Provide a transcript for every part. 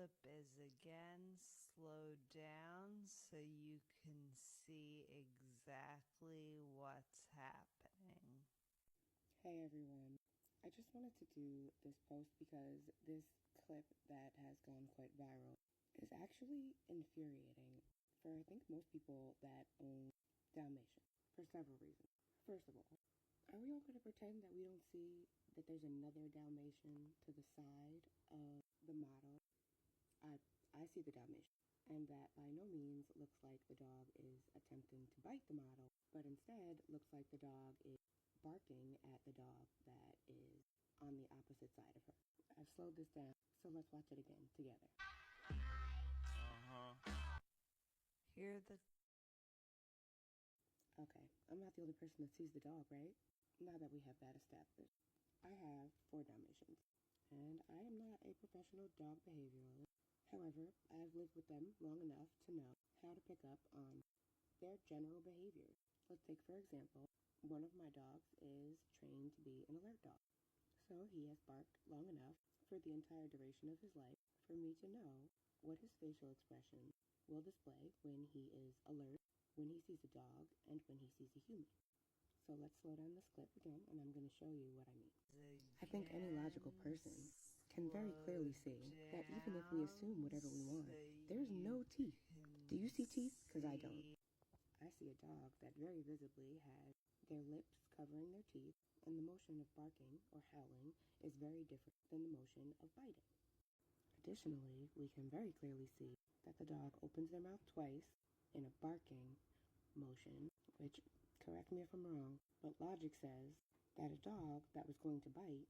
clip is again slowed down so you can see exactly what's happening. Hey everyone, I just wanted to do this post because this clip that has gone quite viral is actually infuriating for I think most people that own Dalmatians for several reasons. First of all, are we all going to pretend that we don't see that there's another Dalmatian to the side of the model? I see the Dalmatian, and that by no means looks like the dog is attempting to bite the model, but instead looks like the dog is barking at the dog that is on the opposite side of her. I've slowed this down, so let's watch it again together. Hear the... Okay, I'm not the only person that sees the dog, right? Now that we have that established. I have 4 Dalmatians, and I am not a professional dog behavioralist. However, I've lived with them long enough to know how to pick up on their general behaviors. Let's take, for example, one of my dogs is trained to be an alert dog. So he has barked long enough for the entire duration of his life for me to know what his facial expression will display when he is alert, when he sees a dog, and when he sees a human. So let's slow down this clip again, and I'm going to show you what I mean. I think any logical person can very clearly see that even if we assume whatever we want, there's no teeth. Do you see teeth? Because I don't. I see a dog that very visibly has their lips covering their teeth, and the motion of barking or howling is very different than the motion of biting. Additionally, we can very clearly see that the dog opens their mouth twice in a barking motion, which, correct me if I'm wrong, but logic says that a dog that was going to bite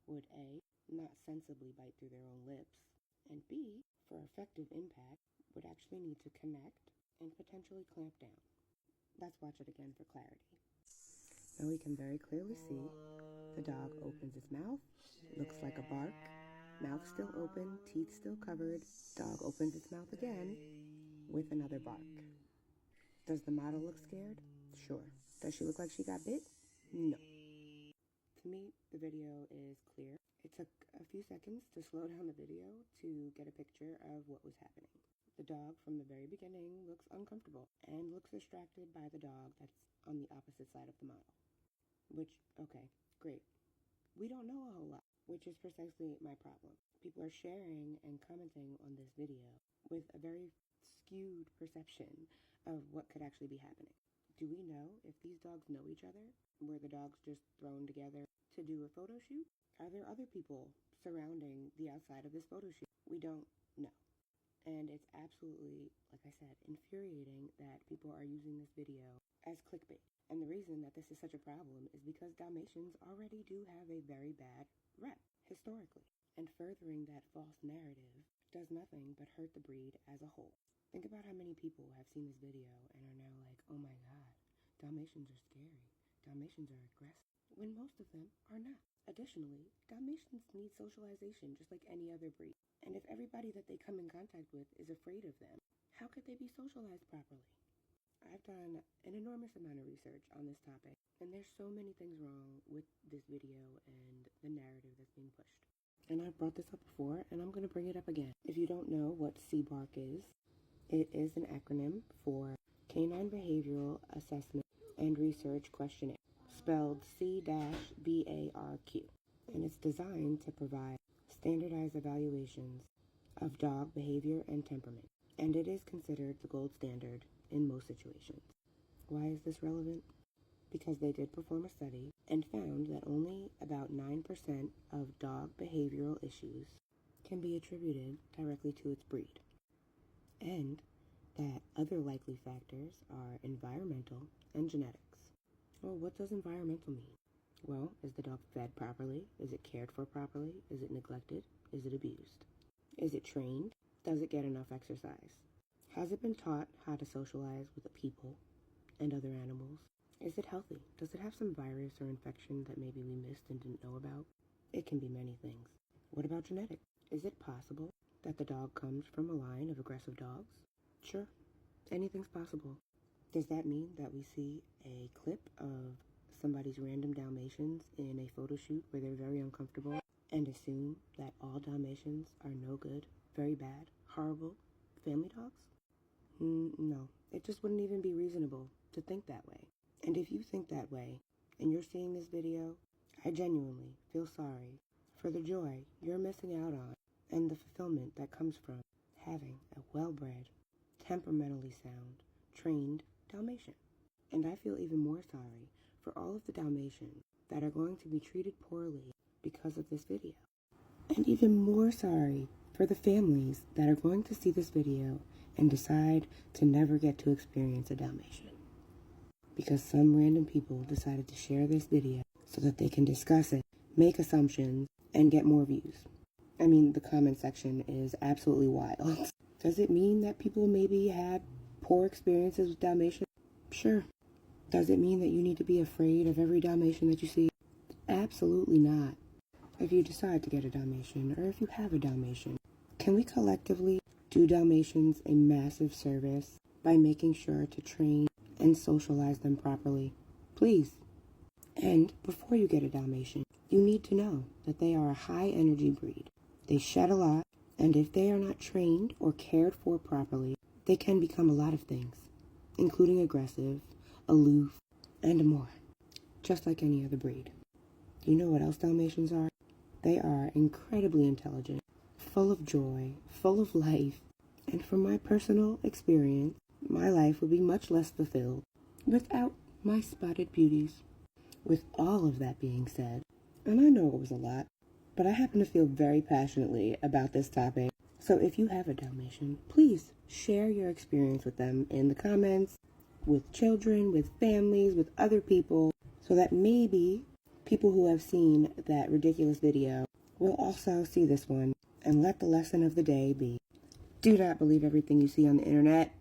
would A, not sensibly bite through their own lips, and B, for effective impact, would actually need to connect and potentially clamp down. Let's watch it again for clarity. Now we can very clearly see the dog opens its mouth, looks like a bark, mouth still open, teeth still covered, dog opens its mouth again with another bark. Does the model look scared? Sure. Does she look like she got bit? No. To me, the video is clear. It took a few seconds to slow down the video to get a picture of what was happening. The dog from the very beginning looks uncomfortable and looks distracted by the dog that's on the opposite side of the model. Which, okay, great. We don't know a whole lot, which is precisely my problem. People are sharing and commenting on this video with a very skewed perception of what could actually be happening. Do we know if these dogs know each other? Were the dogs just thrown together to do a photo shoot? Are there other people surrounding the outside of this photo shoot? We don't know. And it's absolutely, like I said, infuriating that people are using this video as clickbait. And the reason that this is such a problem is because Dalmatians already do have a very bad rep, historically. And furthering that false narrative does nothing but hurt the breed as a whole. Think about how many people have seen this video and are now like, oh my god, Dalmatians are scary. Dalmatians are aggressive. When most of them are not. Additionally, Dalmatians need socialization just like any other breed. And if everybody that they come in contact with is afraid of them, how could they be socialized properly? I've done an enormous amount of research on this topic, and there's so many things wrong with this video and the narrative that's being pushed. And I've brought this up before, and I'm going to bring it up again. If you don't know what CBARC is, it is an acronym for Canine Behavioral Assessment and Research Questionnaire, spelled C-BARQ, and it's designed to provide standardized evaluations of dog behavior and temperament, and it is considered the gold standard in most situations. Why is this relevant? Because they did perform a study and found that only about 9% of dog behavioral issues can be attributed directly to its breed, and that other likely factors are environmental and genetics. Well, what does environmental mean? Well, is the dog fed properly? Is it cared for properly? Is it neglected? Is it abused? Is it trained? Does it get enough exercise? Has it been taught how to socialize with people and other animals? Is it healthy? Does it have some virus or infection that maybe we missed and didn't know about? It can be many things. What about genetics? Is it possible that the dog comes from a line of aggressive dogs? Sure, anything's possible. Does that mean that we see a clip of somebody's random Dalmatians in a photo shoot where they're very uncomfortable and assume that all Dalmatians are no good very bad, horrible family dogs? No, it just wouldn't even be reasonable to think that way. And if you think that way and you're seeing this video, I genuinely feel sorry for the joy you're missing out on and the fulfillment that comes from having a well-bred, temperamentally sound, trained Dalmatian. And I feel even more sorry for all of the Dalmatians that are going to be treated poorly because of this video. And even more sorry for the families that are going to see this video and decide to never get to experience a Dalmatian. Because some random people decided to share this video so that they can discuss it, make assumptions, and get more views. I mean, the comment section is absolutely wild. Does it mean that people maybe had poor experiences with Dalmatians? Sure. Does it mean that you need to be afraid of every Dalmatian that you see? Absolutely not. If you decide to get a Dalmatian, or if you have a Dalmatian, can we collectively do Dalmatians a massive service by making sure to train and socialize them properly? Please. And before you get a Dalmatian, you need to know that they are a high energy breed. They shed a lot, and if they are not trained or cared for properly, they can become a lot of things, including aggressive, aloof, and more, just like any other breed. You know what else Dalmatians are? They are incredibly intelligent, full of joy, full of life, and from my personal experience, my life would be much less fulfilled without my spotted beauties. With all of that being said, and I know it was a lot, but I happen to feel very passionately about this topic, so if you have a Dalmatian, please share your experience with them in the comments, with children, with families, with other people, so that maybe people who have seen that ridiculous video will also see this one and let the lesson of the day be: do not believe everything you see on the internet.